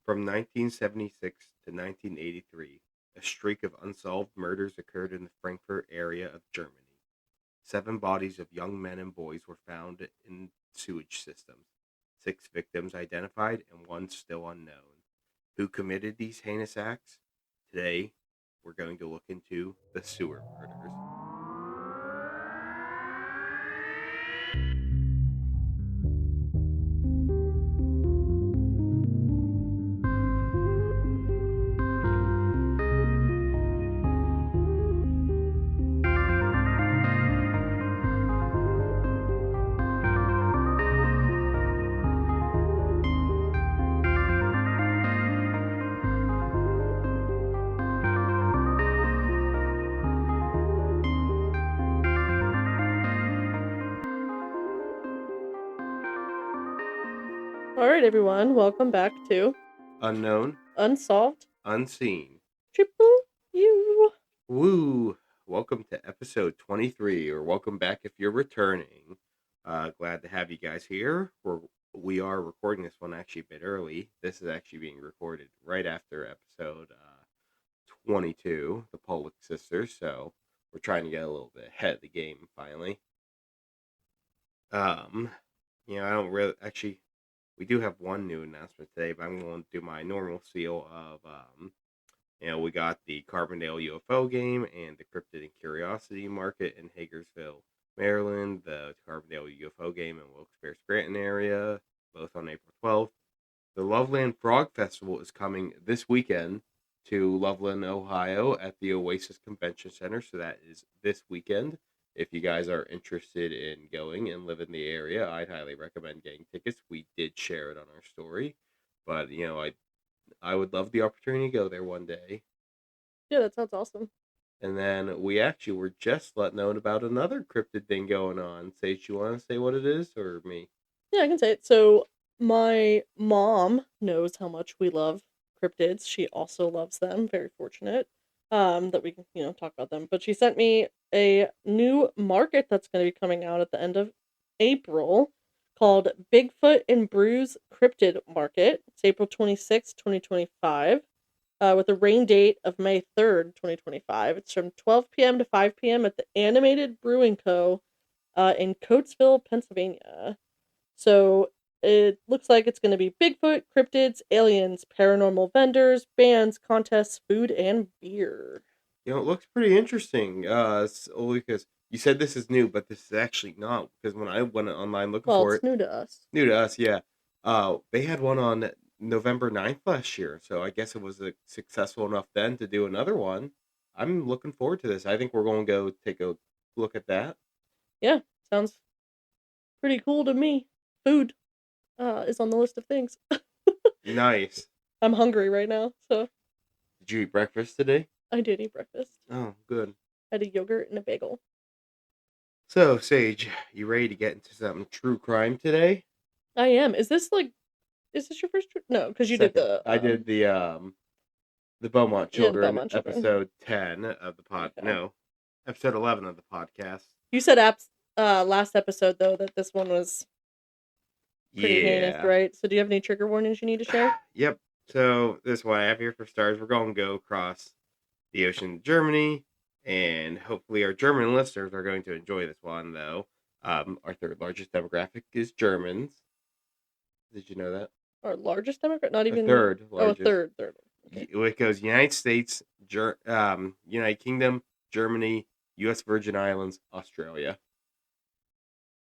From 1976 to 1983, a streak of unsolved murders occurred in the Frankfurt area of Germany. 7 bodies of young men and boys were found in sewage systems, 6 victims identified, and 1 still unknown. Who committed these heinous acts? Today, we're going to look into the sewer murders. All right, everyone, welcome back to Unknown, Unsolved unseen. Triple U. Woo! Welcome to episode 23, or welcome back if you're returning. Glad to have you guys here. We are recording this one actually a bit early. This is actually being recorded right after episode 22, the Pollock Sisters, so we're trying to get a little bit ahead of the game finally. Um, I don't really actually. We do have one new announcement today, but I'm going to do my normal seal of we got the Carbondale UFO game and the Cryptid and Curiosity Market in Hagersville, Maryland, the Carbondale UFO game in Wilkes-Barre, Scranton area, both on April 12th. The Loveland Frog Festival is coming this weekend to Loveland, Ohio at the Oasis Convention Center, so that is this weekend. If you guys are interested in going and live in the area, I'd highly recommend getting tickets. We did share it on our story, but I would love the opportunity to go there one day. Yeah, that sounds awesome. And then we actually were just let known about another cryptid thing going on. Sage, you want to say what it is, or me? Yeah, I can say it. So, my mom knows how much we love cryptids. She also loves them. Very fortunate that we can, talk about them. But she sent me a new market that's going to be coming out at the end of April called Bigfoot and Brews Cryptid Market. It's April 26th, 2025. With a rain date of May 3rd, 2025. It's from 12 p.m. to 5 p.m. at the Animated Brewing Co. In Coatesville, Pennsylvania. So it looks like it's going to be Bigfoot, cryptids, aliens, paranormal vendors, bands, contests, food, and beer. It looks pretty interesting. Only because you said this is new, but this is actually not. Because when I went online looking Well, for it's it, new to us. new to us, yeah. They had one on November 9th last year, so I guess it was successful enough then to do another one. I'm looking forward to this. I think we're going to go take a look at that. Yeah, sounds pretty cool to me. Food is on the list of things. Nice. I'm hungry right now, so Did you eat breakfast today? I did eat breakfast. Oh, good. I had a yogurt and a bagel. So, Sage, you ready to get into some true crime today? I am. Is this your first trip? No, because you did Second. the I did the Beaumont yeah, the Children, Belmont children. episode 10 of the Okay. episode 11 of the podcast. You said last episode though that this one was pretty heinous, Yeah. right? So do you have any trigger warnings you need to share? Yep. So this is what I have here for stars. We're going to go across the ocean to Germany, and hopefully our German listeners are going to enjoy this one, though. Our third largest demographic is Germans. Did you know that? Our largest demographic? Not A even. third Oh, a largest. third. Okay. It goes United States, United Kingdom, Germany, U.S. Virgin Islands, Australia.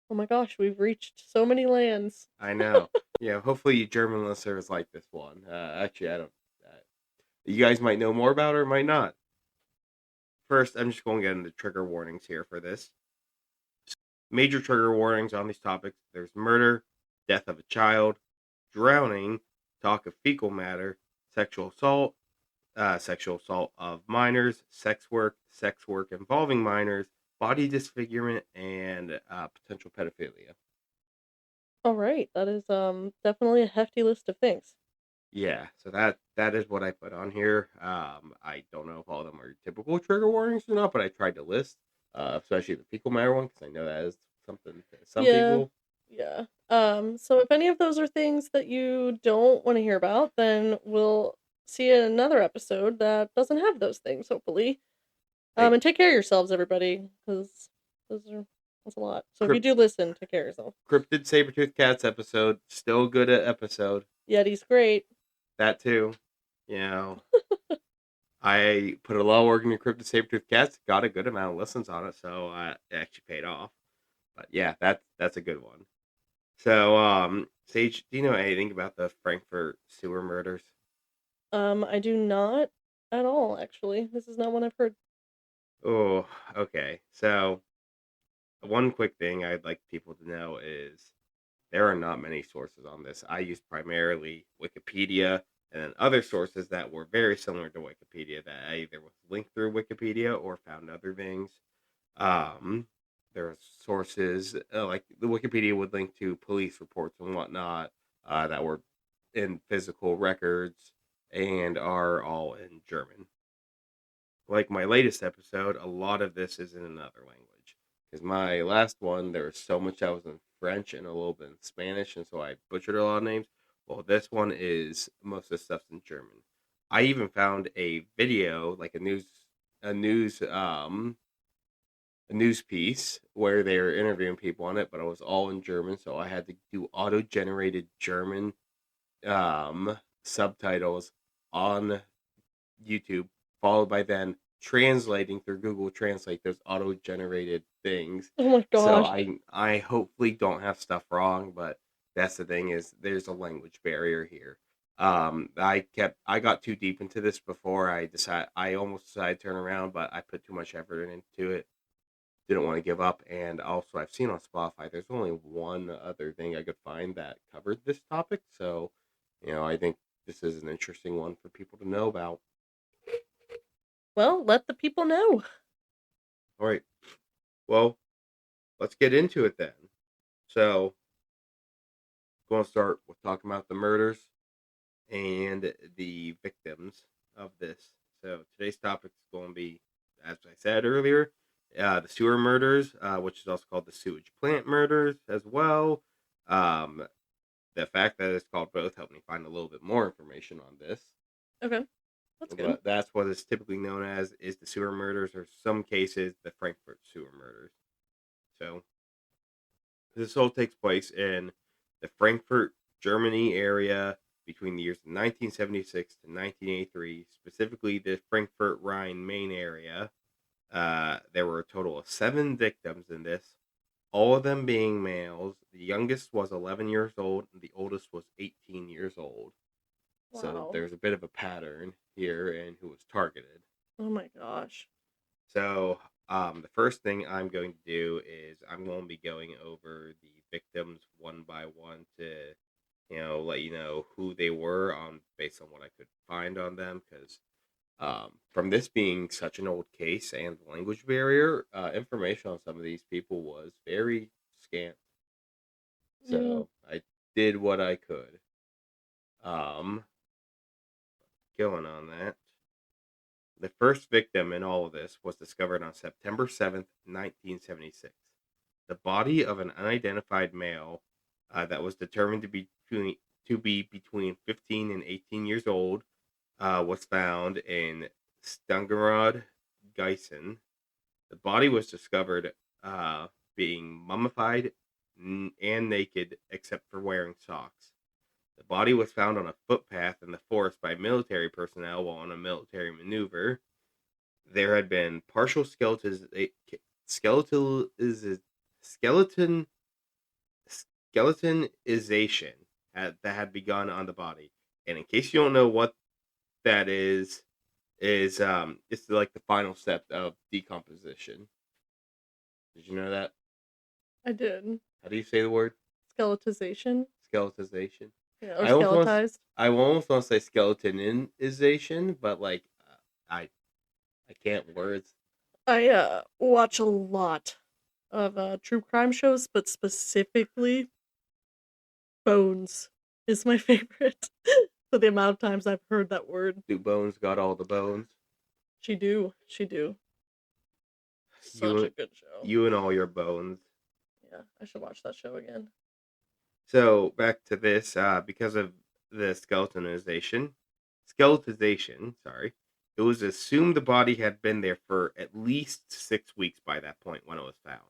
Oh my gosh, we've reached so many lands. I know. Yeah, hopefully you German listeners like this one. Actually, I don't. You guys might know more about it or might not. First, I'm just going to get into trigger warnings here for this. Major trigger warnings on these topics. There's murder, death of a child, drowning, talk of fecal matter, sexual assault of minors, sex work involving minors, body disfigurement, and potential pedophilia. All right, that is definitely a hefty list of things. Yeah, so that is what I put on here. I don't know if all of them are typical trigger warnings or not, but I tried to list, especially the fecal matter one because I know that is something to some Yeah, people. Yeah. So if any of those are things that you don't want to hear about, then we'll see you in another episode that doesn't have those things, hopefully. Hey, And take care of yourselves, everybody, because that's a lot. So if you Crypt, do listen, take care of yourself. Cryptid Sabertooth Cats episode, still good at episode. Yeti's great. That too. You know, I put a lot of work into Cryptid Sabertooth Cats, got a good amount of listens on it, so it actually paid off. But yeah, that's a good one. So, Sage, do you know anything about the Frankfurt sewer murders? I do not at all, actually. This is not one I've heard. Oh, okay. So, one quick thing I'd like people to know is there are not many sources on this. I use primarily Wikipedia and then other sources that were very similar to Wikipedia that I either was linked through Wikipedia or found other things. Um, there are sources like the Wikipedia would link to police reports and whatnot that were in physical records and are all in German. Like my latest episode, a lot of this is in another language. Because my last one, there was so much that was in French and a little bit in Spanish, and so I butchered a lot of names. Well, this one is most of the stuff's in German. I even found a video, like a news, a news piece where they were interviewing people on it, but it was all in German, so I had to do auto-generated German subtitles on YouTube, followed by then translating through Google Translate those auto-generated things. Oh my So gosh. I hopefully don't have stuff wrong, but that's the thing is there's a language barrier here. I got too deep into this before I almost decided to turn around, but I put too much effort into it. Didn't want to give up, and also I've seen on Spotify there's only one other thing I could find that covered this topic, so I think this is an interesting one for people to know about. Well, let the people know. All right. Well, let's get into it then. So, going to start with talking about the murders and the victims of this. So, today's topic is going to be, as I said earlier, the sewer murders, which is also called the sewage plant murders as well. Um, the fact that it's called both helped me find a little bit more information on this. Okay. That's good. But that's what is typically known as is the sewer murders, or some cases the Frankfurt sewer murders. So this all takes place in the Frankfurt, Germany area between the years of 1976 to 1983, specifically the Frankfurt Rhine Main area. There were a total of 7 victims in this, all of them being males. The youngest was 11 years old, and the oldest was 18 years old. So Wow. there's a bit of a pattern here in who was targeted. Oh my gosh. So, the first thing I'm going to do is I'm going to be going over the victims one by one to, let you know who they were based on what I could find on them. Because from this being such an old case and the language barrier, information on some of these people was very scant. Yeah. So I did what I could. Um, going on that. The first victim in all of this was discovered on September 7th, 1976. The body of an unidentified male that was determined to be between 15 and 18 years old was found in Stungerod, Gießen. The body was discovered being mummified and naked except for wearing socks. The body was found on a footpath in the forest by military personnel while on a military maneuver. There had been partial skeletal is skeleton skeletonization that had begun on the body. And in case you don't know what that is it's like the final step of decomposition. Did you know that? I did. How do you say the word? Skeletization. Skeletonization. Yeah, or skeletized. I almost want to say skeletonization, but like I can't words. I watch a lot of true crime shows, but specifically Bones is my favorite. So the amount of times I've heard that word. Do bones got all the bones? She do. She do. Such a You good show. you and all your bones. Yeah, I should watch that show again. So back to this, because of the skeletonization, sorry, it was assumed the body had been there for at least 6 weeks by that point when it was found.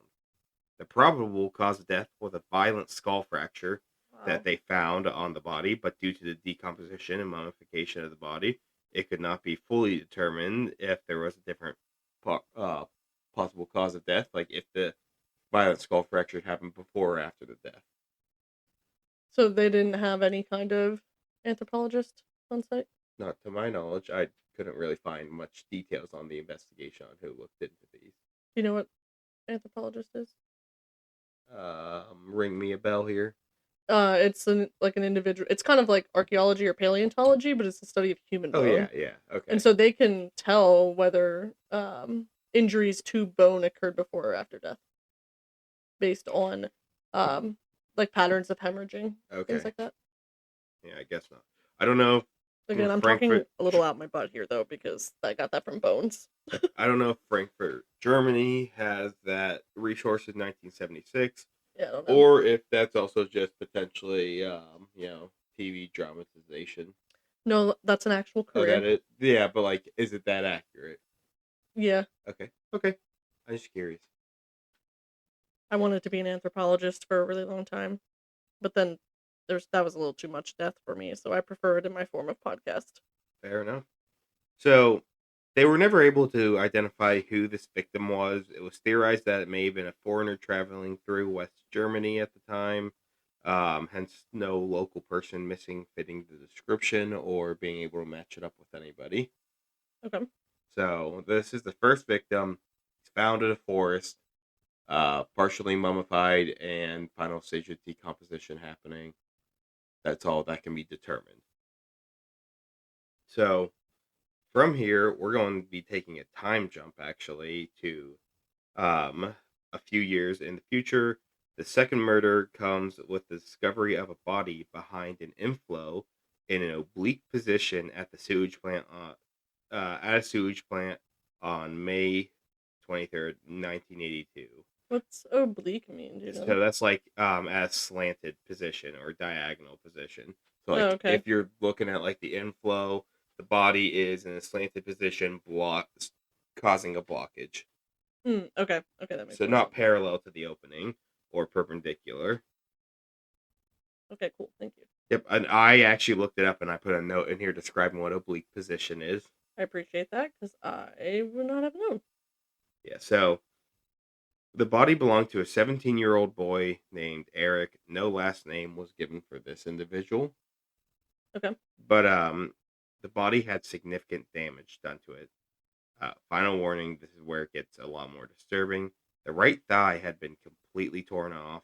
The probable cause of death was a violent skull fracture that Wow. they found on the body, but due to the decomposition and mummification of the body, it could not be fully determined if there was a different possible cause of death, like if the violent skull fracture happened before or after the death. So they didn't have any kind of anthropologist on site? Not to my knowledge, I couldn't really find much details on the investigation on who looked into these. Do you know what anthropologist is? Ring me a bell here. It's an individual. It's kind of like archaeology or paleontology, but it's the study of human Oh yeah, bone. yeah, And okay. so they can tell whether injuries to bone occurred before or after death based on like patterns of hemorrhaging, things Okay. like that. Yeah, I guess not. I don't know if Again, I'm talking Frankfurt. a little out my butt here though because I got that from bones. I don't know if Frankfurt, Germany has that resource in 1976, Yeah, I don't know. or if that's also just potentially, TV dramatization. No, that's an actual Oh, that career. it? Yeah, but like, is it that accurate? Yeah, Okay, okay. I'm just curious. I wanted to be an anthropologist for a really long time, but then that was a little too much death for me, so I prefer it in my form of podcast. Fair enough. So they were never able to identify who this victim was. It was theorized that it may have been a foreigner traveling through West Germany at the time. Hence, no local person missing fitting the description or being able to match it up with anybody. Okay. So this is the first victim. He's found in a forest, partially mummified, and final stage of decomposition happening. That's all that can be determined. So from here, we're going to be taking a time jump actually to um, a few years in the future. The second murder comes with the discovery of a body behind an inflow in an oblique position at the sewage plant at a sewage plant on May 23rd, 1982. What's oblique mean? Do you know? So that's like at a slanted position or diagonal position. So Oh, like okay. if you're looking at like the inflow, the body is in a slanted position, causing a blockage. Okay. Okay, that makes So more not sense. parallel to the opening or perpendicular. Okay, cool. Thank you. Yep, and I actually looked it up and I put a note in here describing what oblique position is. I appreciate that because I would not have known. Yeah, so the body belonged to a 17-year-old boy named Eric. No last name was given for this individual, Okay. but the body had significant damage done to it. Final warning: this is where it gets a lot more disturbing. The right thigh had been completely torn off.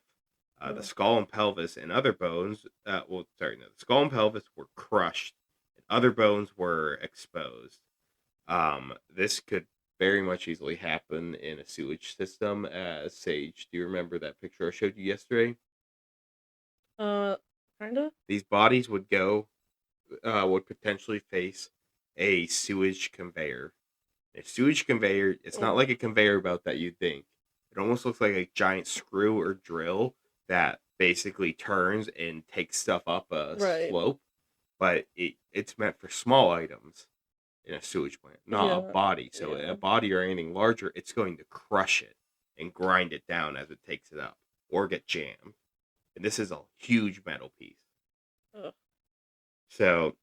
The Oh, skull and pelvis and other bones, no, the skull and pelvis were crushed, and other bones were exposed. This could very much easily happen in a sewage system. As Sage, do you remember that picture I showed you yesterday? uh, kinda. These bodies would potentially face a sewage conveyor. A sewage conveyor, it's not Oh, like a conveyor belt that you think. It almost looks like a giant screw or drill that basically turns and takes stuff up a right. slope, but it's meant for small items in a sewage plant, not a Yeah. body. So a Yeah. body or anything larger, it's going to crush it and grind it down as it takes it up or get jammed. And this is a huge metal piece. Ugh. So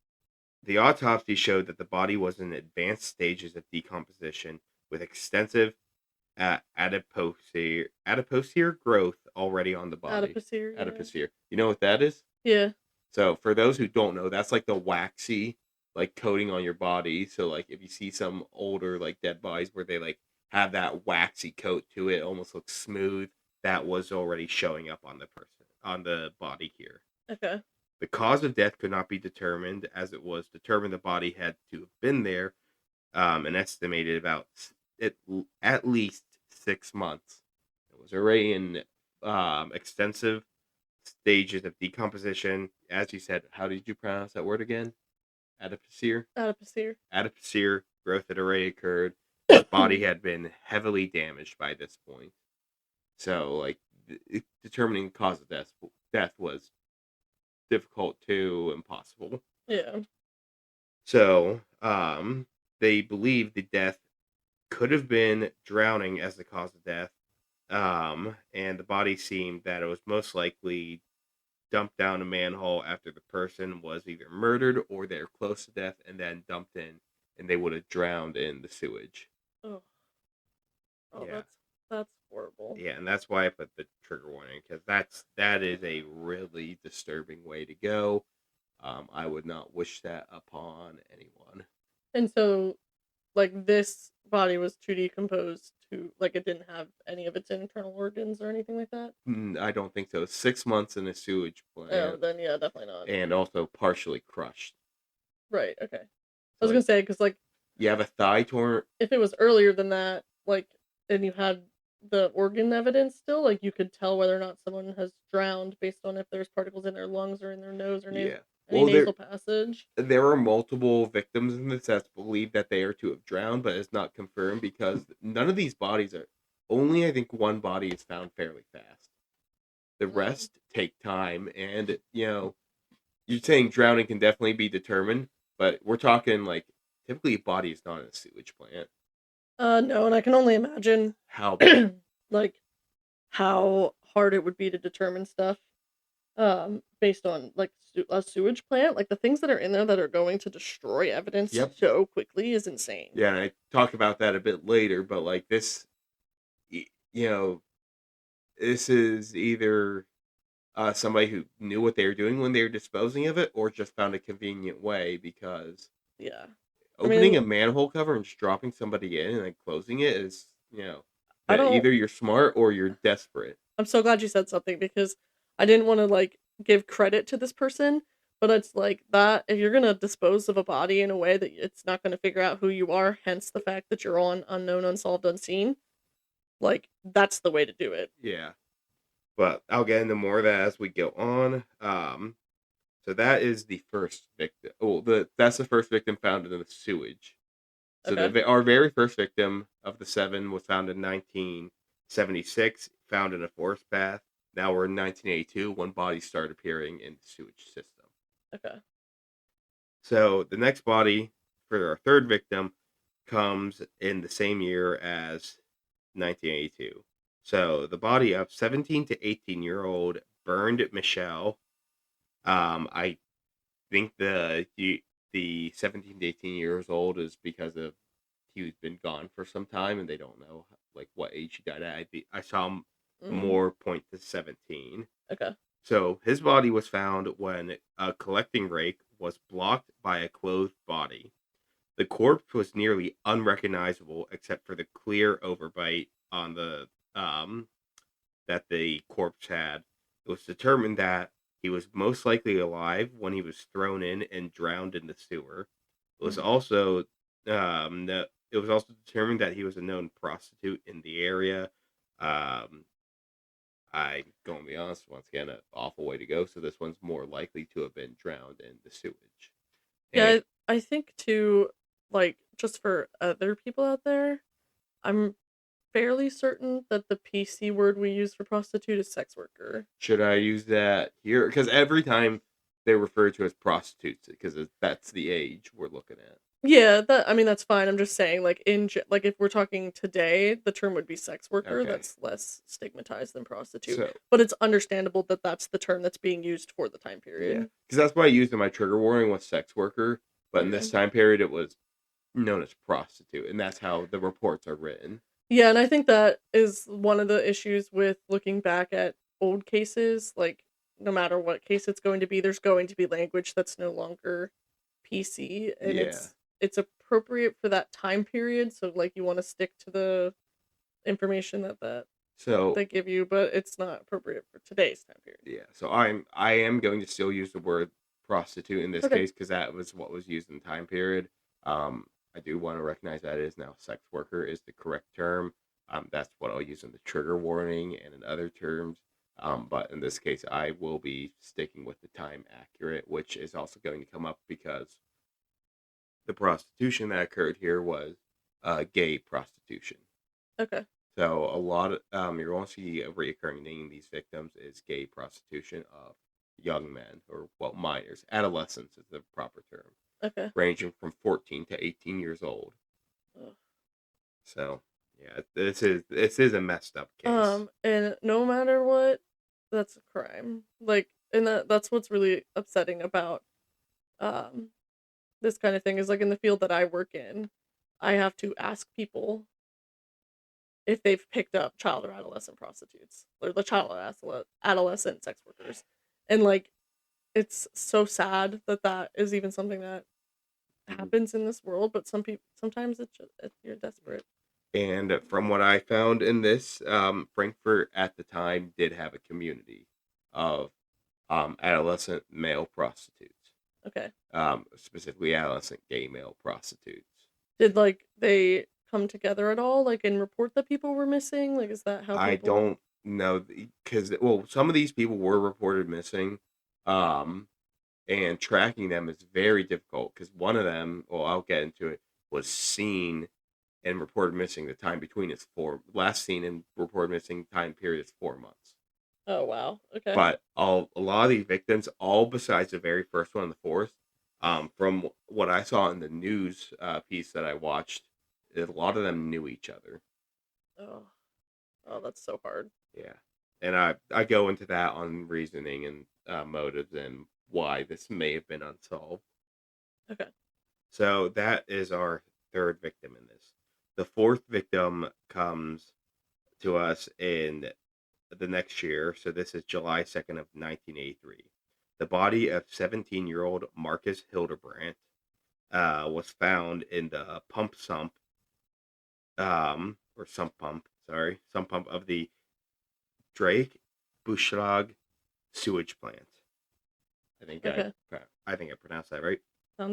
the autopsy showed that the body was in advanced stages of decomposition with extensive adipocere growth already on the body. Adipocere. Yeah. Adipocere. You know what that is? Yeah. So for those who don't know, that's like the waxy like coating on your body. So like if you see some older like dead bodies where they like have that waxy coat to it, almost looks smooth, that was already showing up on the person on the body here. Okay. The cause of death could not be determined, as it was determined the body had to have been there an estimated about at, at least 6 months. It was already in extensive stages of decomposition. As you said, how did you pronounce that word again? Adipocere? Adipocere. Adipocere growth had already occurred. His body had been heavily damaged by this point. So, like, determining cause of death was difficult to impossible. Yeah. So, they believe the death could have been drowning as the cause of death. And the body seemed that it was most likely dumped down a manhole after the person was either murdered or they're close to death and then dumped in, and they would have drowned in the sewage. Oh, oh, Yeah. that's horrible. Yeah, and that's why I put the trigger warning, because that is a really disturbing way to go. I would not wish that upon anyone. And so, like, this body was too decomposed to, like, it didn't have any of its internal organs or anything like that? I don't think so. 6 months in a sewage Oh, plant, then yeah, definitely not. and also partially crushed. Right, okay. I So was gonna like, say, because, like, you have a thigh torn. if it was earlier than that, like, and you had the organ evidence still, like, you could tell whether or not someone has drowned based on if there's particles in their lungs or in their nose or Yeah. any Well, nasal passage. there are multiple victims in this that's believed that they are to have drowned, but it's not confirmed because none of these bodies are. Only I think one body is found fairly fast. The Mm. rest take time, and you're saying drowning can definitely be determined, but we're talking like typically a body is not in a sewage plant. No, and I can only imagine, How big? like, how hard it would be to determine stuff, based on, like, a sewage plant. Like, the things that are in there that are going to destroy evidence Yep. so quickly is insane. Yeah, and I talk about that a bit later, but like this, y- you know, this is either somebody who knew what they were doing when they were disposing of it, or just found a convenient way because Yeah. I opening mean, a manhole cover and just dropping somebody in and then closing it is, I that don't either you're smart or you're desperate. I'm so glad you said something because I didn't wanna, like, give credit to this person, but it's like that if you're gonna dispose of a body in a way that it's not gonna figure out who you are, hence the fact that you're on unknown, unsolved, unseen, like, that's the way to do it. Yeah, but I'll get into more of that as we go on. So that is the first victim. Oh, that's the first victim found in the sewage. So Okay. our very first victim of the seven was found in 1976, found in a forest bath. Now we're in 1982 when bodies start appearing in the sewage system. Okay. So the next body for our third victim comes in the same year as 1982. So the body of 17 to 18-year-old burned Michelle. I think the 17 to 18 years old is because of he's been gone for some time and they don't know like what age he died at. I saw him Mm, more point to 17. okay. So his body was found when a collecting rake was blocked by a clothed body. The corpse was nearly unrecognizable except for the clear overbite on the that the corpse had. It was determined that he was most likely alive when he was thrown in and drowned in the sewer. It was Mhm. also it was also determined that he was a known prostitute in the area. Um, I'm going to be honest, once again, an awful way to go. So this one's more likely to have been drowned in the sewage. And Yeah, I think too, like, just for other people out there, I'm fairly certain that the PC word we use for prostitute is sex worker. should I use that here? Because every time they refer to as prostitutes, because that's the age we're looking at. Yeah, I mean, that's fine. I'm just saying, like, like, if we're talking today, the term would be sex worker. Okay. That's less stigmatized than prostitute. So But it's understandable that that's the term that's being used for the time yeah, period. because that's what I used in my trigger warning was sex worker, but in Yeah. this time period it was known as prostitute, and that's how the reports are written. Yeah, and I think that is one of the issues with looking back at old cases. Like, no matter what case it's going to be, there's going to be language that's no longer PC, and Yeah. it's appropriate for that time period. So, like, you want to stick to the information that So they give you, but it's not appropriate for today's time period. yeah, so I am going to still use the word prostitute in this Okay. case because that was what was used in the time period. I do want to recognize that it is now sex worker is the correct term. That's what I'll use in the trigger warning and in other terms. But in this case, I will be sticking with the time accurate, which is also going to come up because the prostitution that occurred here was gay prostitution. Okay. So a lot of you're going to see a recurring theme in these victims is gay prostitution of young men, or well, minors. Adolescents is the proper term, Okay. ranging from 14 to 18 years old. Ugh. So yeah, this is a messed up case. And no matter what, that's a crime. Like, and that's what's really upsetting about um this kind of thing is like in the field that I work in, I have to ask people if they've picked up child or adolescent prostitutes or the child or adolescent sex workers. And like it's so sad that that is even something that Mhm. happens in this world, but some people sometimes you're desperate. And from what I found in this, Frankfurt at the time did have a community of adolescent male prostitutes, Okay. specifically adolescent gay male prostitutes. Did like they come together at all like and report that people were missing? Like is that how I people don't know because well, some of these people were reported missing, um, and tracking them is very difficult because one of them, well, I'll get into it, was seen and reported missing. The time between is last seen and reported missing time period is 4 months. Oh wow. Okay. But a lot of these victims, all besides the very first one in the forest, from what I saw in the news piece that I watched, a lot of them knew each other. Oh. Oh, that's so hard. Yeah, and I go into that on reasoning and motives and why this may have been unsolved. Okay. So that is our third victim in this. The fourth victim comes to us in the next year. So this is July 2nd of 1983. The body of 17-year-old Marcus Hildebrandt was found in the sump pump of the Drake Buschlag sewage plant. I think I Okay. I think I pronounced that right.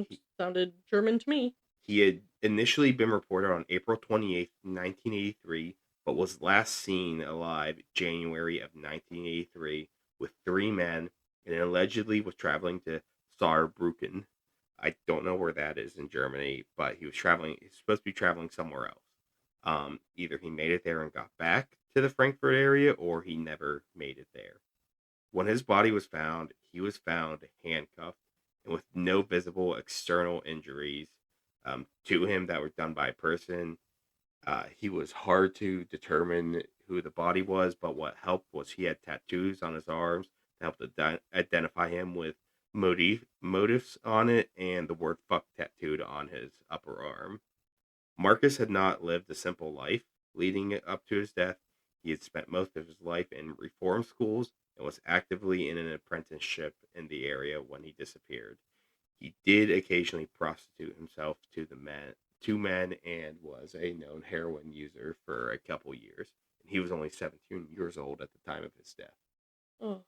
He, Sounded German to me. he had initially been reported on April 28th, 1983, but was last seen alive January of 1983 with three men and allegedly was traveling to Saarbrücken. I don't know where that is in Germany, but he was traveling. He's supposed to be traveling somewhere else. Either he made it there and got back to the Frankfurt area, or he never made it there. When his body was found, he was found handcuffed and with no visible external injuries to him that were done by a person. He was hard to determine who the body was, but what helped was he had tattoos on his arms that helped identify him with motifs on it and the word fuck tattooed on his upper arm. Marcus had not lived a simple life. Leading up to his death, he had spent most of his life in reform schools and was actively in an apprenticeship in the area when he disappeared. He did occasionally prostitute himself to men, and was a known heroin user for a couple years. And he was only 17 years old at the time of his death. Oh.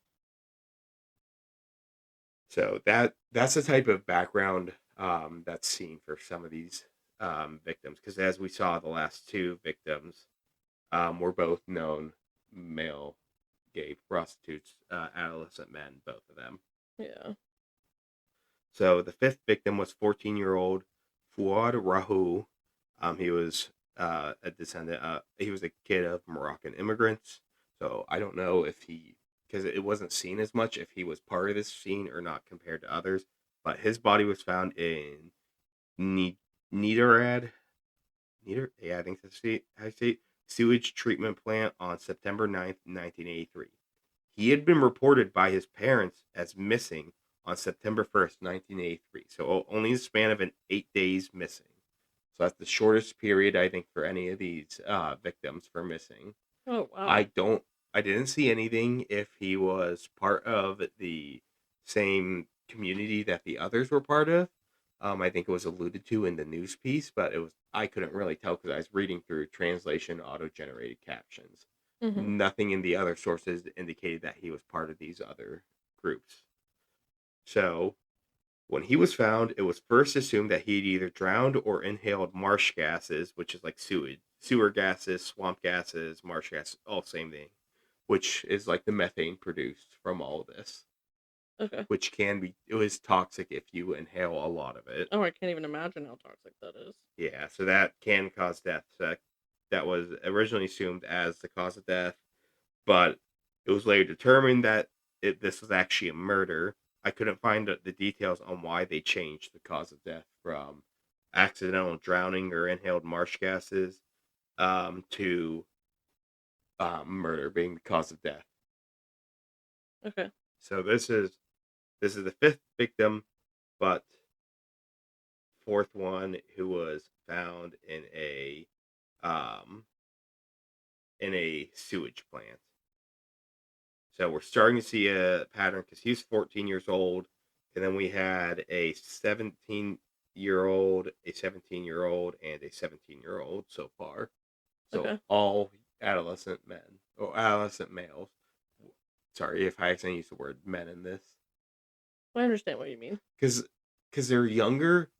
So that's the type of background that's seen for some of these victims. Because as we saw, the last two victims were both known male gay prostitutes, adolescent men, both of them. Yeah. So the fifth victim was 14-year-old Fuad Rahu. He was a descendant. He was a kid of Moroccan immigrants. So I don't know if because it wasn't seen as much, if he was part of this scene or not compared to others. But his body was found in ne- Niederrad. Yeah, I think that's how you say it, sewage treatment plant on September 9th, 1983. He had been reported by his parents as missing on September 1st, 1983. So only a span of 8 days missing. So that's the shortest period, I think, for any of these victims for missing. Oh wow. I don't, I didn't see anything if he was part of the same community that the others were part of. I think it was alluded to in the news piece, but I couldn't really tell because I was reading through translation auto-generated captions. Mhm. Nothing in the other sources indicated that he was part of these other groups. So when he was found, it was first assumed that he'd either drowned or inhaled marsh gases, which is like sewer gases, swamp gases, marsh gases, all same thing, which is like the methane produced from all of this, Okay. which it was toxic if you inhale a lot of it. Oh, I can't even imagine how toxic that is. Yeah, so that can cause death. So that was originally assumed as the cause of death, but it was later determined that this was actually a murder. I couldn't find the details on why they changed the cause of death from accidental drowning or inhaled marsh gases to murder being the cause of death. Okay. So this is the fifth victim, but fourth one who was found um, in a sewage plant. So we're starting to see a pattern because he's 14 years old, and then we had a 17-year-old, a 17-year-old, and a 17-year-old so far. So Okay. all adolescent men or adolescent males. Sorry if I accidentally use the word men in this, I understand what you mean. because they're younger.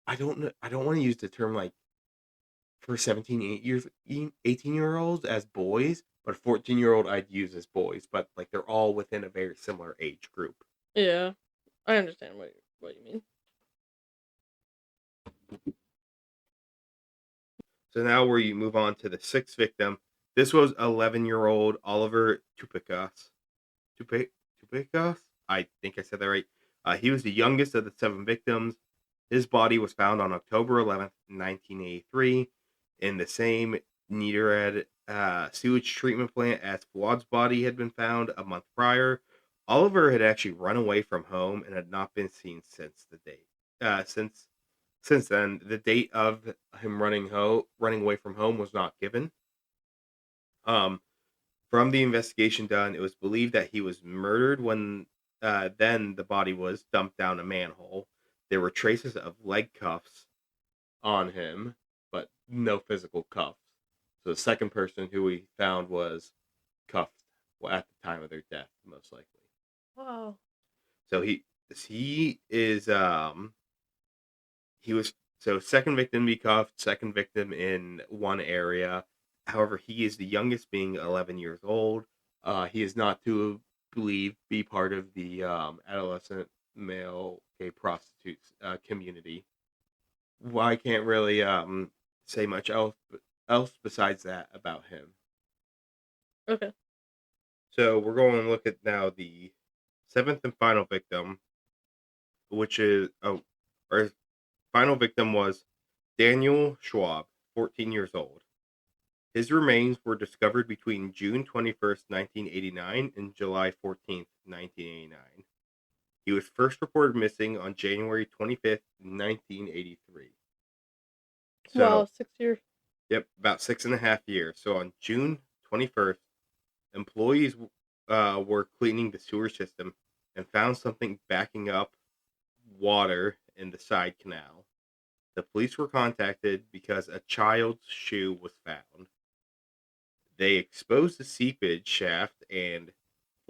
I don't want to use the term like for 18-year-olds as boys, but 14-year-old I'd use as boys, but like they're all within a very similar age group. Yeah, I understand what you mean. So now where you move on to the sixth victim. This was 11-year-old Oliver Tupikas. Tupikas? I think I said that right. He was the youngest of the seven victims. His body was found on October 11th, 1983, in the same Niedered sewage treatment plant as Fuad's body had been found a month prior. Oliver had actually run away from home and had not been seen since the date. Since then, the date of him running away from home was not given. Um, from the investigation done, it was believed that he was murdered when then the body was dumped down a manhole. There were traces of leg cuffs on him, but no physical cuffs. So the second person who we found was cuffed at the time of their death, most likely. Wow. So he is he was so second victim to be cuffed, second victim in one area. However, he is the youngest, being 11 years old. He is not to believe be part of the adolescent male gay prostitutes community. Well, I can't really say much else besides that about him. Okay. So we're going to look at now the seventh and final victim, which is our final victim was Daniel Schwab, 14 years old. His remains were discovered between June 21st, 1989 and July 14th, 1989. He was first reported missing on January 25th, 1983. Wow, So, 6 years. yep, about 6.5 years. So on June 21st, employees were cleaning the sewer system and found something backing up water in the side canal. The police were contacted because a child's shoe was found. They exposed the seepage shaft, and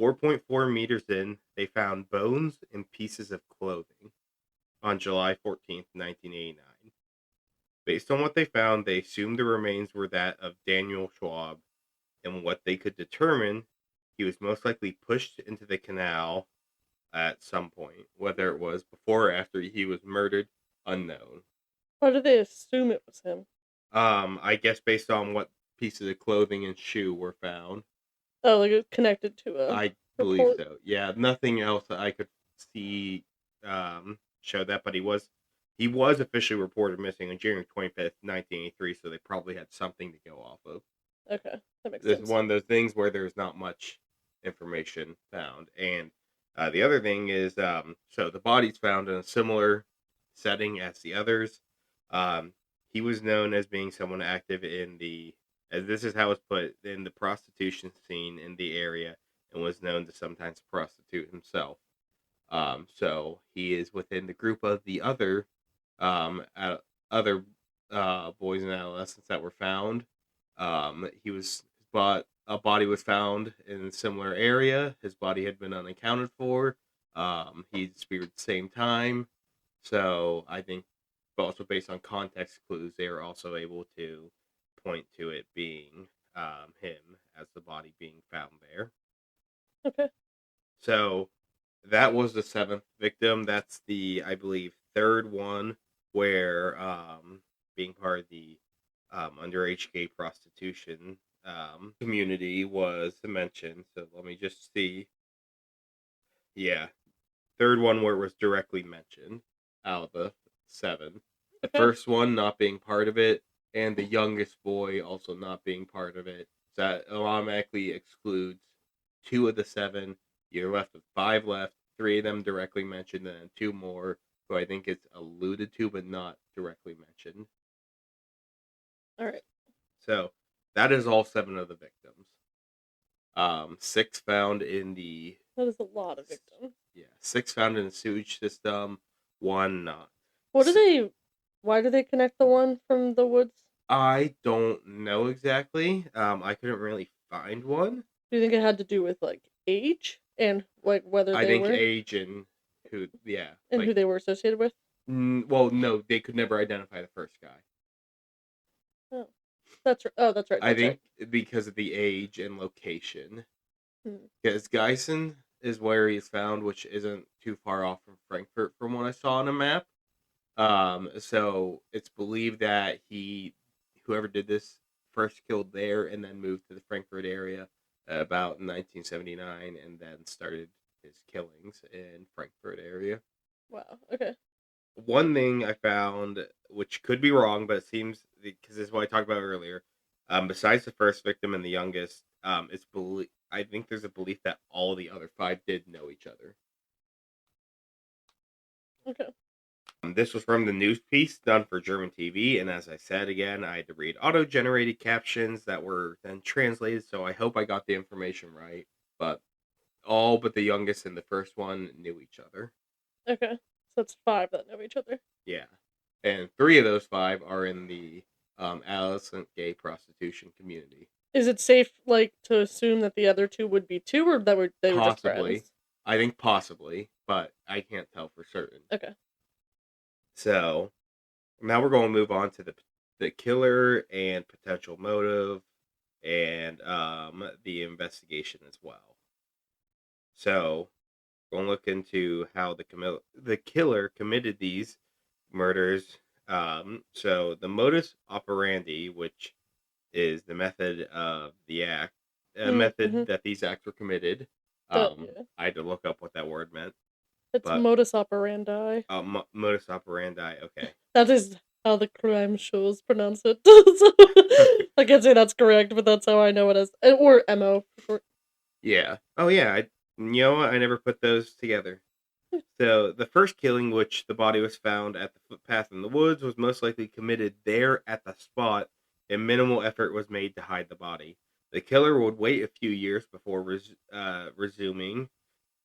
4.4 meters in, they found bones and pieces of clothing on July 14th, 1989. Based on what they found, they assumed the remains were that of Daniel Schwab, and what they could determine, he was most likely pushed into the canal at some point, whether it was before or after he was murdered, unknown. How did they assume it was him? I guess based on what pieces of clothing and shoe were found. Oh, like it connected to a I believe report. so. Yeah, nothing else that I could see showed that, but he was officially reported missing on January 25th, 1983. So they probably had something to go off of. Okay, that makes This is sense. one of those things where there's not much information found, and the other thing is, so the body's found in a similar setting as the others. Um, he was known as being someone active in as this is how it's put, in the prostitution scene in the area, and was known to sometimes prostitute himself. So he is within the group of the other boys and adolescents that were found. He was but a body was found in a similar area. His body had been unaccounted for. He disappeared at the same time. So I think, but also based on context clues, they are also able to point to it being him as the body being found there. Okay. So that was the seventh victim. That's the, I believe, third one where being part of the underage gay prostitution community was mentioned. So let me just see. Yeah. Third one where it was directly mentioned out of the 7. The Okay. first one not being part of it, and the youngest boy also not being part of it. So that automatically excludes 2 of the 7. You're left with 5 left. 3 of them directly mentioned, and then 2 more who I think it's alluded to but not directly mentioned. All right. So that is all 7 of the victims. 6 found in the That is a lot of victims. 6 found in the sewage system, 1 not. What do they? Why do they connect the one from the woods? I don't know exactly. I couldn't really find one. Do you think it had to do with like age and like whether I they think were age and who, and who they were associated with? well, no, they could never identify the first guy. Oh, that's right. Oh, that's right. I That's right. think because of the age and location. Hmm. Because Geissen is where he's found, which isn't too far off from Frankfurt from what I saw on a map. So it's believed that whoever did this, first killed there and then moved to the Frankfurt area about 1979, and then started his killings in Frankfurt area. Wow. Okay. One thing I found, which could be wrong, but it seems because this is what I talked about earlier. Besides the first victim and the youngest, I think there's a belief that all the other 5 did know each other. Okay. This was from the news piece done for German TV, and as I said again, I had to read auto-generated captions that were then translated, so I hope I got the information right. But all but the youngest and the first one knew each other. Okay. So that's 5 that know each other. Yeah. And 3 of those 5 are in the adolescent gay prostitution community. Is it safe, like, to assume that the other 2 would be 2, or that they were just Possibly. friends? I think possibly, but I can't tell for certain. Okay. So now we're going to move on to the killer and potential motive and the investigation as well. So we're going to look into how the killer committed these murders. So the modus operandi, which is the method of the act, Mm-hmm. method that these acts were committed. Yeah. I had to look up what that word meant, It's but modus operandi. modus operandi. Okay. That is how the crime shows pronounce it. So, I can't say that's correct, but that's how I know it as. Or MO. Yeah. Oh yeah. You know what? I never put those together. So the first killing, which the body was found at the footpath in the woods, was most likely committed there at the spot, and minimal effort was made to hide the body. The killer would wait a few years before resuming,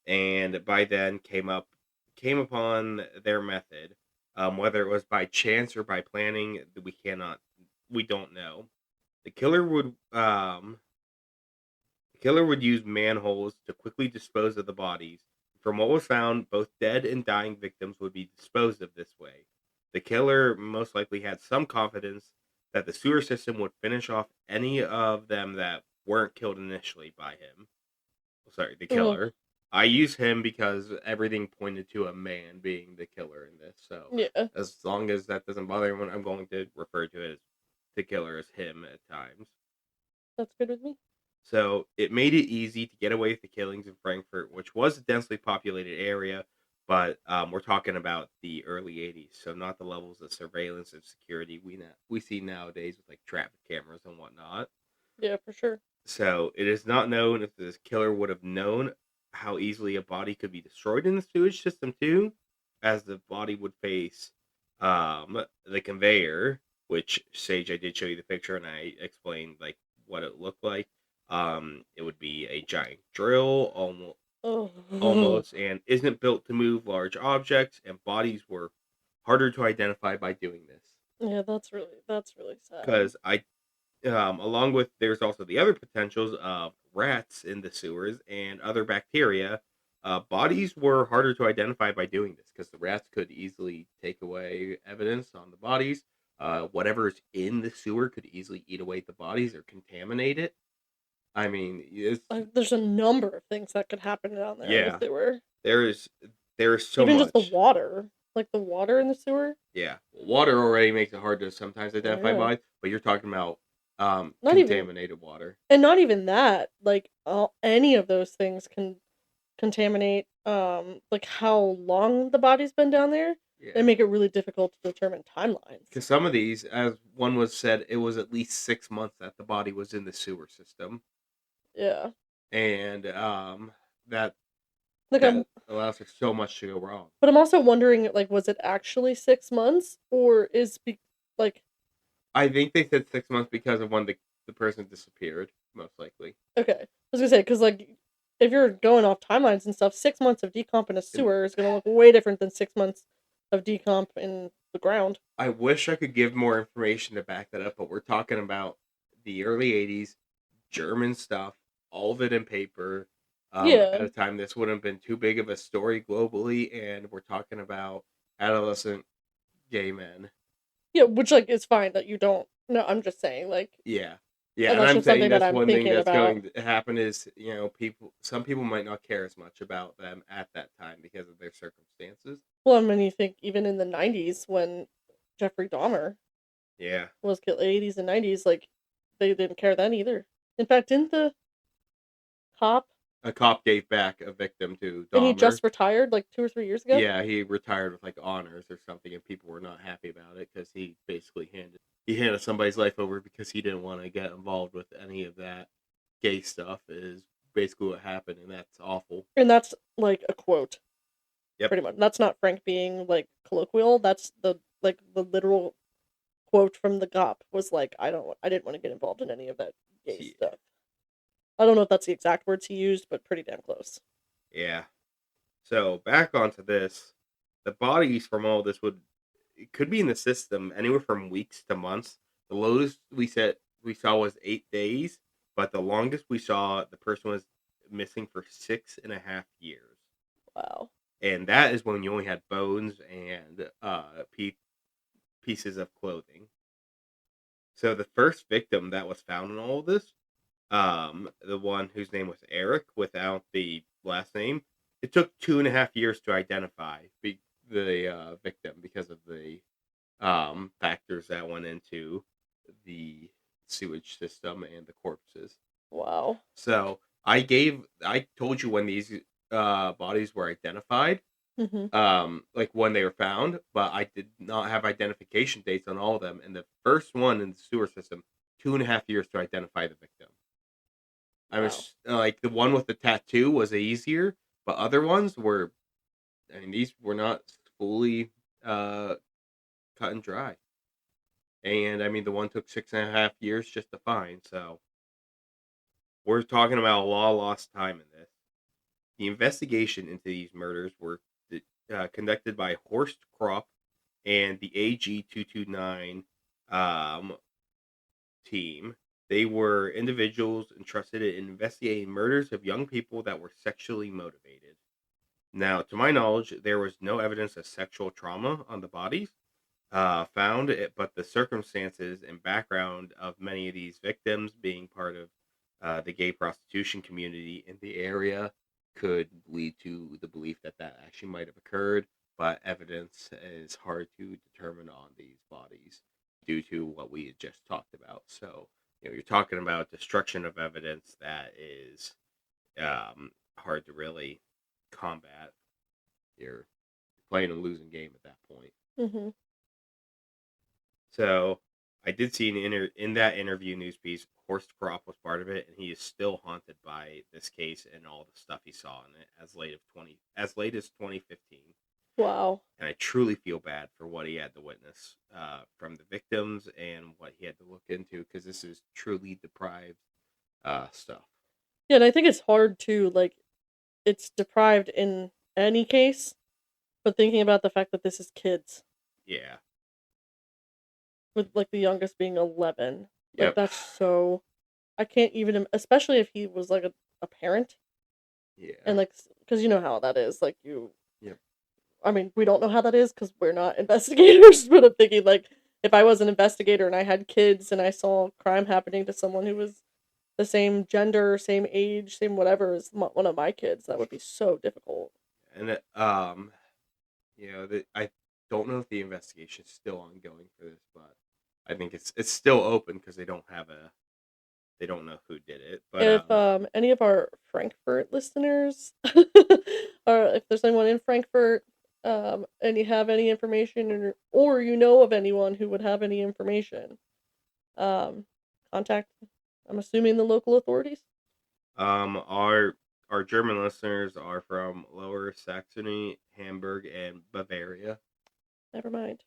and by then came upon their method. Whether it was by chance or by planning, we don't know. The killer would um, the killer would use manholes to quickly dispose of the bodies. From what was found, both dead and dying victims would be disposed of this way. The killer most likely had some confidence that the sewer system would finish off any of them that weren't killed initially by him. Sorry, the Ugh. killer. I use him because everything pointed to a man being the killer in this. So Yeah, as long as that doesn't bother anyone, I'm going to refer to it as the killer as him at times. that's good with me. So it made it easy to get away with the killings in Frankfurt, which was a densely populated area, but we're talking about the early '80s, so not the levels of surveillance and security we see nowadays with like traffic cameras and whatnot. Yeah, for sure. So it is not known if this killer would have known how easily a body could be destroyed in the sewage system too, as the body would face the conveyor, which Sage, I did show you the picture and I explained like what it looked like. It would be a giant drill, Oh, almost, and isn't built to move large objects, and bodies were harder to identify by doing this. yeah, that's really sad. Because along with there's also the other potentials of rats in the sewers and other bacteria. Bodies were harder to identify by doing this because the rats could easily take away evidence on the bodies. Whatever's in the sewer could easily eat away the bodies or contaminate it. I mean, There's a number of things that could happen down there in the yeah, sewer. there is so Even just the much. water, like the water in the sewer. Yeah, water already makes it hard to sometimes identify Yeah, bodies, but you're talking about not even contaminated water. and not even that. Like any of those things can contaminate like how long the body's been down there, they Yeah. make it really difficult to determine timelines. Because some of these, as one was said, it was at least 6 months that the body was in the sewer system, Yeah. and that Like that I'm allows for so much to go wrong. but I'm also wondering, like, was it actually 6 months, or like, I think they said 6 months because of when the person disappeared, most likely. okay, I was gonna say, because like, if you're going off timelines and stuff, 6 months of decomp in a And sewer is gonna look way different than 6 months of decomp in the ground. I wish I could give more information to back that up, but we're talking about the early '80s, German stuff, all of it in paper. At Yeah, a time this wouldn't have been too big of a story globally, and we're talking about adolescent gay men. yeah, which like is fine that you don't. No, I'm just saying, like, Yeah. Yeah, and and that's I'm just saying something that that's I'm one thing thinking that's about. going to happen is, some people might not care as much about them at that time because of their circumstances. Well, I mean, you think even in the '90s when Jeffrey Dahmer Yeah. was killed, '80s and '90s, like, they didn't care then either. In fact, didn't the cop A cop gave back a victim to and he Dahmer. just retired like 2 or 3 years ago? Yeah, he retired with like honors or something, and people were not happy about it because he basically handed somebody's life over because he didn't want to get involved with any of that gay stuff. Is basically what happened, and that's awful. And that's like a quote, Yep. pretty much. That's not Frank being like colloquial. That's the literal quote from the cop was like, I didn't want to get involved in any of that gay Yeah. stuff. I don't know if that's the exact words he used, but pretty damn close. Yeah. So back onto this, the bodies from all this it could be in the system anywhere from weeks to months. The lowest we saw was 8 days, but the longest we saw the person was missing for 6.5 years. Wow. And that is when you only had bones and pieces of clothing. So the first victim that was found in all of this, the one whose name was Eric without the last name, it took 2.5 years to identify the victim because of the factors that went into the sewage system and the corpses. Wow. So I told you when these bodies were identified, Hmm. like when they were found, but I did not have identification dates on all of them. And the first one in the sewer system, 2.5 years to identify the victim. I Wow. was like the one with the tattoo was easier, but other ones were. I mean, these were not fully uh, cut and dry. And I mean, the one took 6.5 years just to find. So we're talking about a lot of lost time in this. The investigation into these murders were conducted by Horst Kropp and the AG 229 um, team. They were individuals entrusted in investigating murders of young people that were sexually motivated. Now, to my knowledge, there was no evidence of sexual trauma on the bodies found, but the circumstances and background of many of these victims being part of the gay prostitution community in the area could lead to the belief that that actually might have occurred, but evidence is hard to determine on these bodies due to what we had just talked about. So, you're talking about destruction of evidence that is hard to really combat. You're playing a losing game at that point. Hmm. So I did see in that interview news piece, Horst Kropp was part of it, and he is still haunted by this case and all the stuff he saw in it as late as 2015. Wow. And I truly feel bad for what he had to witness from the victims and what he had to look into because this is truly deprived stuff. Yeah, and I think it's hard to like it's deprived in any case, but thinking about the fact that this is kids, Yeah. with like the youngest being 11, like Yep. that's so I can't even especially if he was like a parent Yeah. and like because you know how that is, like you Yep. I mean, we don't know how that is because we're not investigators, but I'm thinking like if I was an investigator and I had kids and I saw crime happening to someone who was the same gender, same age, same whatever as one of my kids, that would be so difficult. And I don't know if the investigation is still ongoing for this, but I think it's still open because They don't know who did it, but If any of our Frankfurt listeners, or if there's anyone in Frankfurt, and you have any information, or you know of anyone who would have any information, um, contact. I'm assuming the local authorities. our German listeners are from Lower Saxony, Hamburg, and Bavaria. Never mind.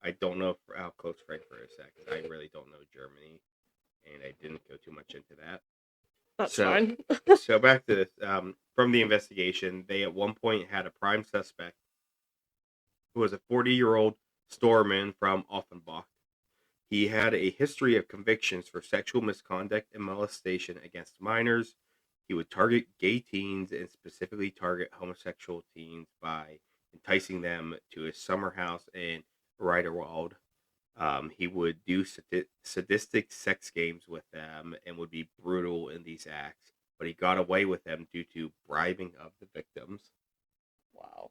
I don't know how close Frankfurt is that because I really don't know Germany, and I didn't go too much into that. That's So, fine. so back to this. From the investigation, they at one point had a prime suspect who was a 40-year-old storeman from Offenbach. He had a history of convictions for sexual misconduct and molestation against minors. He would target gay teens and specifically target homosexual teens by enticing them to his summer house in Reiderwald. He would do sadistic sex games with them and would be brutal in these acts, but he got away with them due to bribing of the victims. Wow.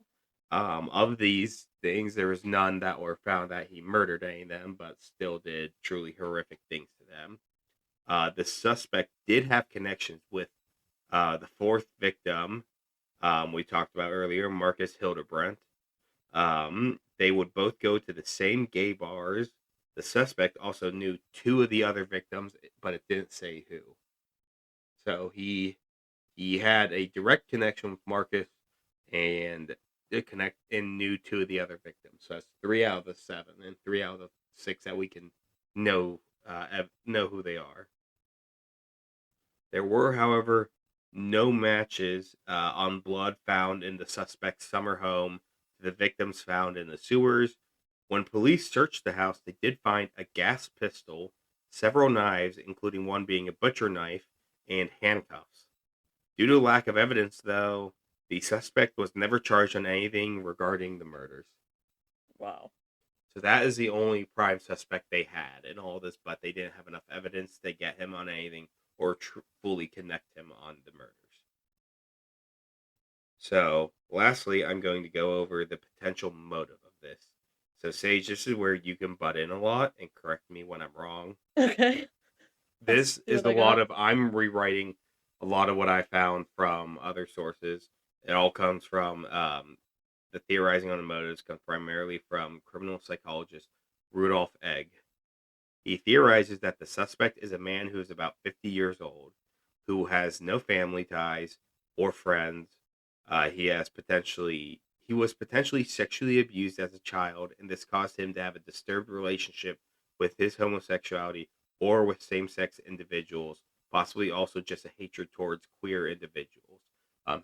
Of these things, there was none that were found that he murdered any of them, but still did truly horrific things to them. The suspect did have connections with the fourth victim we talked about earlier, Marcus Hildebrandt. They would both go to the same gay bars. The suspect also knew two of the other victims, but it didn't say who. So he had a direct connection with Marcus and did connect and knew two of the other victims. So that's 3 out of the 7 and 3 out of the 6 that we can know know who they are. There were, however, no matches on blood found in the suspect's summer home to the victims found in the sewers. When police searched the house, they did find a gas pistol, several knives, including one being a butcher knife, and handcuffs. Due to lack of evidence, though, the suspect was never charged on anything regarding the murders. Wow. So that is the only prime suspect they had in all this, but they didn't have enough evidence to get him on anything or fully connect him on the murders. So, lastly, I'm going to go over the potential motive of this. So, Sage, this is where you can butt in a lot and correct me when I'm wrong. Okay. This is a lot of, I'm rewriting a lot of what I found from other sources. It all comes from the theorizing on the motives comes primarily from criminal psychologist Rudolf Egg. He theorizes that the suspect is a man who is about 50 years old, who has no family ties or friends. He was potentially sexually abused as a child, and this caused him to have a disturbed relationship with his homosexuality or with same-sex individuals, possibly also just a hatred towards queer individuals.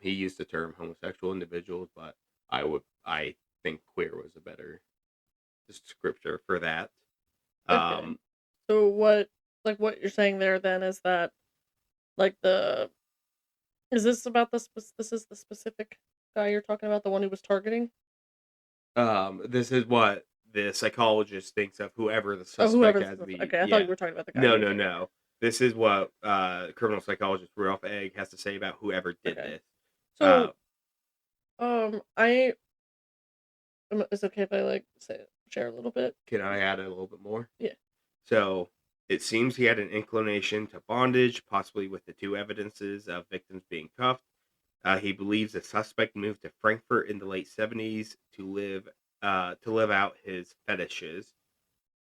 He used the term homosexual individuals, but I think queer was a better descriptor for that. Okay. So what you're saying there then is that like is this about this is the specific guy you're talking about, the one who was targeting? This is what the psychologist thinks of whoever the Oh, suspect as the okay. I thought you were talking about the guy No, who was no, targeting. no. This is what criminal psychologist Rudolph Egg has to say about whoever did Okay. this. So I is it okay if I share a little bit? Can I add a little bit more? Yeah. So it seems he had an inclination to bondage, possibly with the two evidences of victims being cuffed. He believes the suspect moved to Frankfurt in the late 70s to live out his fetishes.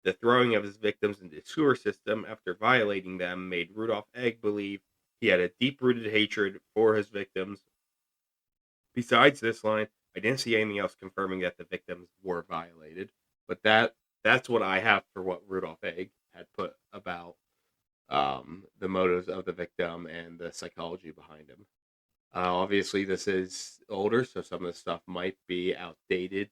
The throwing of his victims into the sewer system after violating them made Rudolph Egg believe he had a deep-rooted hatred for his victims. Besides this line, I didn't see anything else confirming that the victims were violated, but that's what I have for what Rudolph Egg had put about the motives of the victim and the psychology behind him. Obviously, this is older, so some of the stuff might be outdated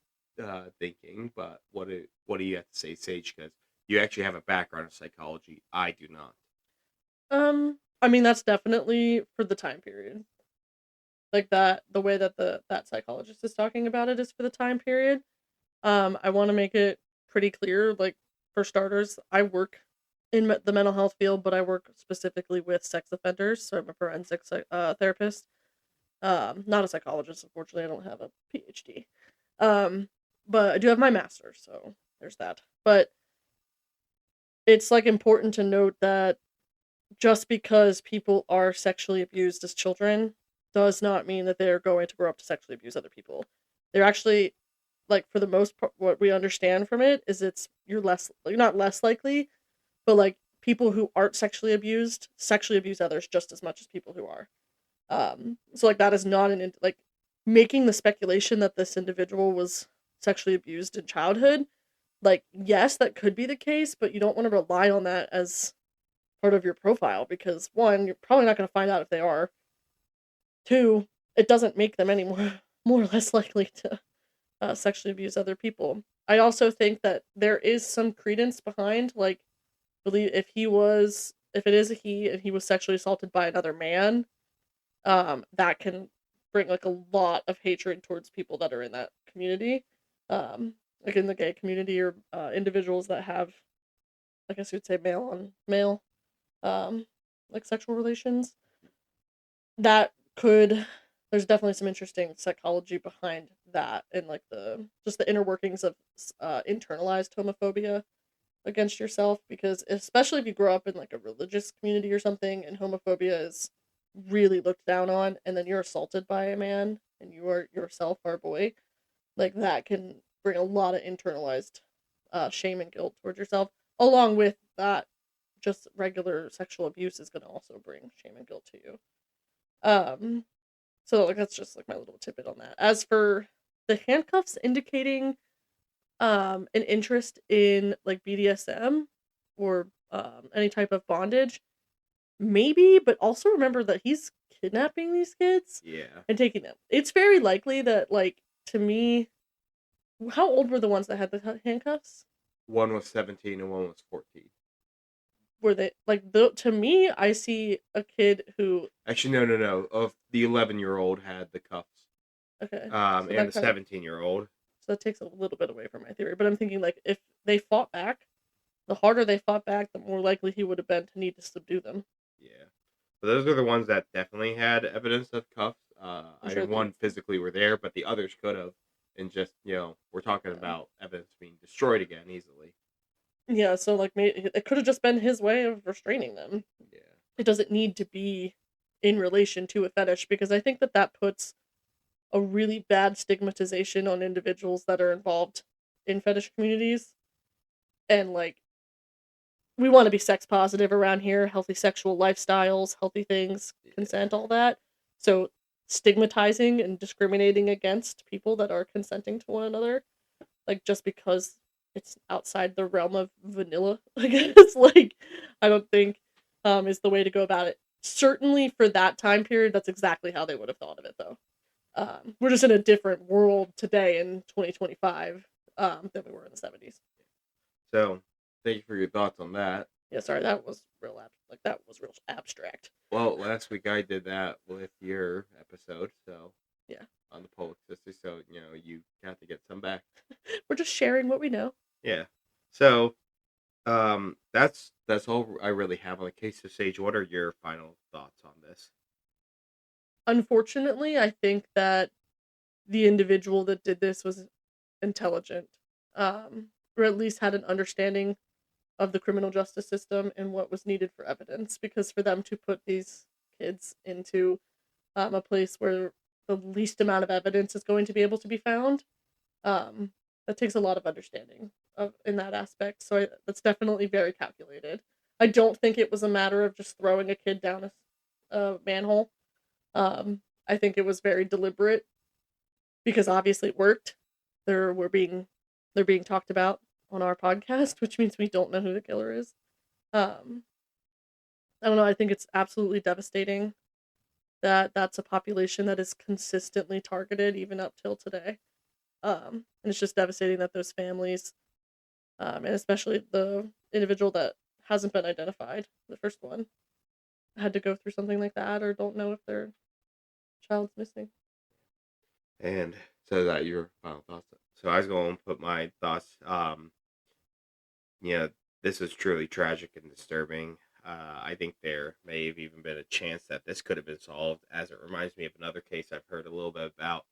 thinking. But what do you have to say, Sage? Because you actually have a background in psychology. I do not. I mean that's definitely for the time period. Like that, the way that that psychologist is talking about it is for the time period. I want to make it pretty clear. Like for starters, I work in the mental health field, but I work specifically with sex offenders. So I'm a forensic therapist. Not a psychologist, unfortunately. I don't have a PhD. But I do have my master's, so there's that. But it's like important to note that just because people are sexually abused as children does not mean that they're going to grow up to sexually abuse other people. They're actually, like, for the most part, what we understand from it is you're not less likely, but like people who aren't sexually abuse others just as much as people who are. So like that is not like making the speculation that this individual was sexually abused in childhood. Like, yes, that could be the case, but you don't want to rely on that as part of your profile because one, you're probably not going to find out if they are. Two, it doesn't make them any more more or less likely to sexually abuse other people. I also think that there is some credence behind, like, believe if it is a he and he was sexually assaulted by another man, that can bring like a lot of hatred towards people that are in that community, like in the gay community or individuals that have, I guess you'd say, male on male, um, like sexual relations. That could There's definitely some interesting psychology behind that and like the just the inner workings of internalized homophobia against yourself, because especially if you grow up in like a religious community or something and homophobia is really looked down on and then you're assaulted by a man and you are yourself are a boy, like that can bring a lot of internalized shame and guilt towards yourself. Along with that, just regular sexual abuse is going to also bring shame and guilt to you. um so like that's just like my little tidbit on that. As for the handcuffs indicating an interest in like BDSM or any type of bondage, maybe, but also remember that he's kidnapping these kids Yeah. and taking them. It's very likely that, like, to me, how old were the ones that had the handcuffs? One was 17 and one was 14. Were they like to me? I see a kid who Actually, no. Of the 11-year-old had the cuffs, okay, so and that the kind of 17-year-old. so that takes a little bit away from my theory. But I'm thinking like if they fought back, the harder they fought back, the more likely he would have been to need to subdue them. Yeah. So those are the ones that definitely had evidence of cuffs. I'm I sure mean, the one physically were there, but the others could have. And just, we're talking yeah. about evidence being destroyed again easily. Yeah, so like maybe it could have just been his way of restraining them. Yeah. It doesn't need to be in relation to a fetish, because I think that that puts a really bad stigmatization on individuals that are involved in fetish communities. And like, we want to be sex positive around here, healthy sexual lifestyles, healthy things, Yeah. consent, all that. So stigmatizing and discriminating against people that are consenting to one another, like just because it's outside the realm of vanilla, I guess, like I don't think is the way to go about it. Certainly for that time period, that's exactly how they would have thought of it though. We're just in a different world today in 2025 than we were in the 70s. So, thank you for your thoughts on that. Yeah, sorry, that was that was real abstract. Well, last week I did that with your episode, so Yeah. on the Polish sister, so you got to get some back. We're just sharing what we know. Yeah. So, that's all I really have on the case of Sage. What are your final thoughts on this? Unfortunately, I think that the individual that did this was intelligent, or at least had an understanding of the criminal justice system and what was needed for evidence. Because for them to put these kids into a place where the least amount of evidence is going to be able to be found, um, that takes a lot of understanding of in that aspect. So that's definitely very calculated. I don't think it was a matter of just throwing a kid down a manhole. I think it was very deliberate because obviously it worked. They're we're being they're being talked about on our podcast, which means we don't know who the killer is. Um, I don't know. I think it's absolutely devastating that that's a population that is consistently targeted even up till today. And it's just devastating that those families, and especially the individual that hasn't been identified, the first one, had to go through something like that or don't know if their child's missing. And so that your final thoughts. So I was going to put my thoughts. You know, this is truly tragic and disturbing. I think there may have even been a chance that this could have been solved, as it reminds me of another case I've heard a little bit about,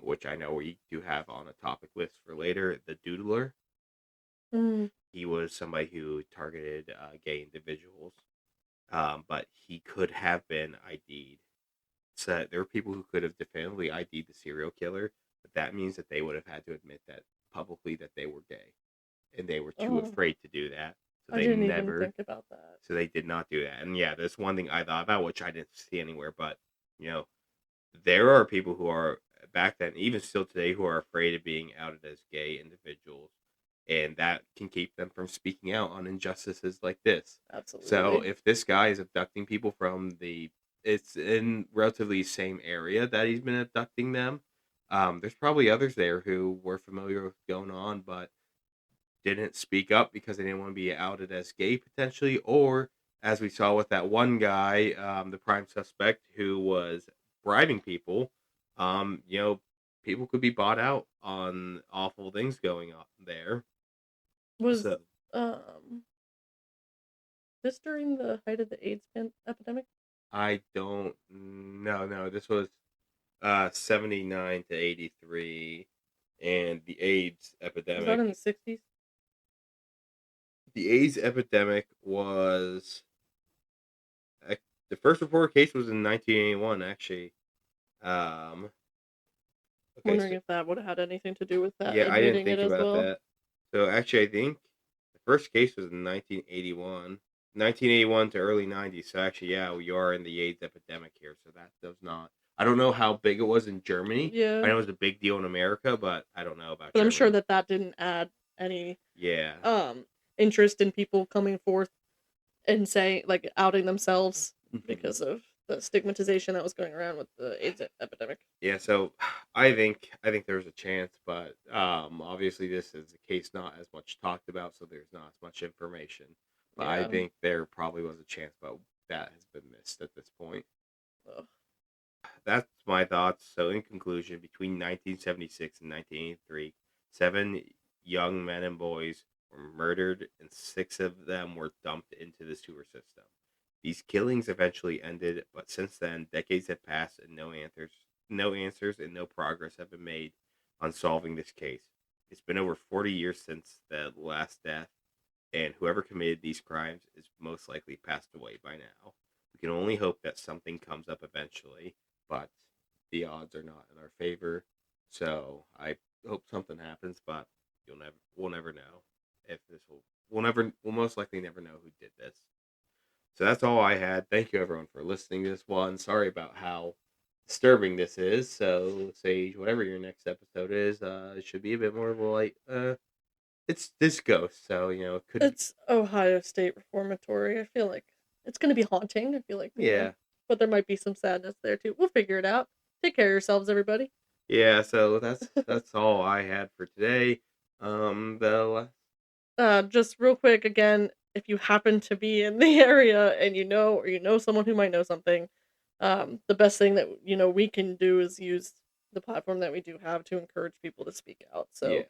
which I know we do have on a topic list for later. The Doodler. Mm, He was somebody who targeted gay individuals. but he could have been ID'd. So there were people who could have definitively ID'd the serial killer, but that means that they would have had to admit that publicly that they were gay, and they were too Oh, afraid to do that. So I they didn't even never, think about that. so they did not do that. And yeah, that's one thing I thought about, which I didn't see anywhere. But you know, there are people who are back then, even still today, who are afraid of being outed as gay individuals, and that can keep them from speaking out on injustices like this. So Absolutely. if this guy is abducting people from it's in relatively same area that he's been abducting them. There's probably others there who were familiar with what's going on, but didn't speak up because they didn't want to be outed as gay potentially, or as we saw with that one guy, the prime suspect who was bribing people. You know, people could be bought out on awful things going on there. Was So um this during the height of the AIDS epidemic? I don't no no this was 79 to 83, and Was that in the 60s? the AIDS epidemic was the first reported case was in 1981 actually. Um, okay, Wondering so if that would have had anything to do with that yeah, I didn't admitting it think as about well. that. So actually, I think the first case was in 1981 to early 90s. So actually, yeah, we are in the AIDS epidemic here. So that does not. I don't know how big it was in Germany. I Yeah, know it was a big deal in America, but I don't know about but I'm sure Germany. that that didn't add any Yeah. um interest in people coming forth and saying, like, outing themselves Mhm. because of the stigmatization that was going around with the AIDS epidemic. Yeah, so I think there's a chance, but obviously this is a case not as much talked about, so there's not as much information. But I Yeah. think there probably was a chance, but that has been missed at this point. Ugh. That's my thoughts. So in conclusion, between 1976 and 1983, 7 young men and boys were murdered, and 6 of them were dumped into the sewer system. These killings eventually ended, but since then, decades have passed and no answers and no progress have been made on solving this case. It's been over 40 years since the last death, and whoever committed these crimes is most likely passed away by now. We can only hope that something comes up eventually, but the odds are not in our favor. So I hope something happens, but we'll never know if this will. We'll most likely never know who did this. So that's all I had. Thank you everyone for listening to this one. Sorry about how disturbing this is. So Sage, whatever your next episode is, it should be a bit more of a light. It's this ghost, so it could. It's Ohio State Reformatory. I feel like it's going to be haunting. I feel like, Yeah, but there might be some sadness there too. We'll figure it out. Take care of yourselves, everybody. yeah. So that's all I had for today. The Just real quick again, if you happen to be in the area and you know someone who might know something, the best thing that we can do is use the platform that we do have to encourage people to speak out. So, yeah,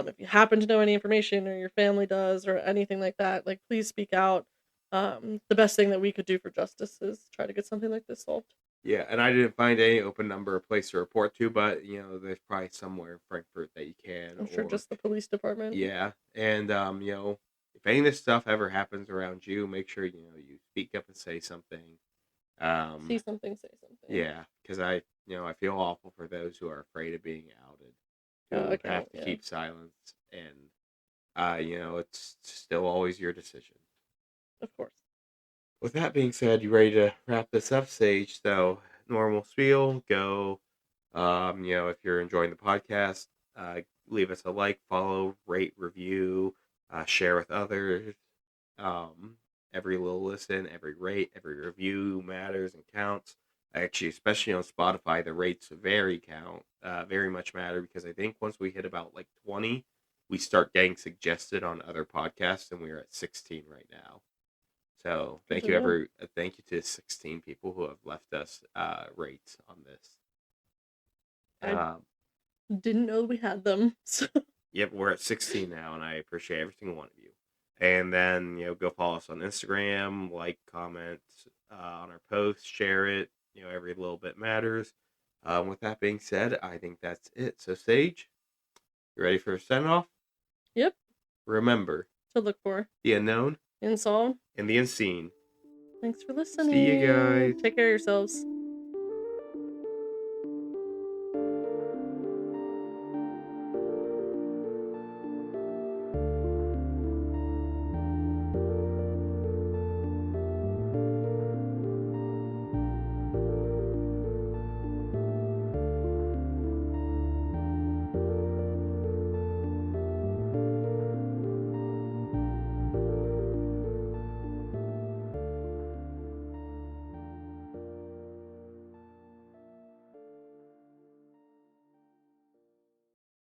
if you happen to know any information or your family does or anything like that, like please speak out. The best thing that we could do for justice is try to get something like this solved. yeah. And I didn't find any open number or place to report to, but there's probably somewhere in Frankfurt that you can, I'm sure or just the police department. yeah. And if any of this stuff ever happens around you, make sure you speak up and say something. See Um, something, say something. yeah, because I feel awful for those who are afraid of being outed, I who can't. have to Yeah, keep silence, and it's still always your decision. of course. With that being said, you ready to wrap this up, Sage? So, normal spiel, go. If you're enjoying the podcast, leave us a like, follow, rate, review, share with others. Um, every little listen, every rate, every review matters and counts. Actually, especially on Spotify, the rates very much matter, because I think once we hit about like 20, we start getting suggested on other podcasts, and we're at 16 right now. So Good to know. thank you to 16 people who have left us rates on this. I Um, didn't know we had them. So yep, we're at 16 now, and I appreciate every single one of you. And then go follow us on Instagram, like, comment on our posts, share it. Every little bit matters. With that being said, I think that's it. So Sage, you ready for a send off? yep, Remember to look for. the unknown Unsolved. and the unseen. Thanks for See you listening. guys. Take care of yourselves.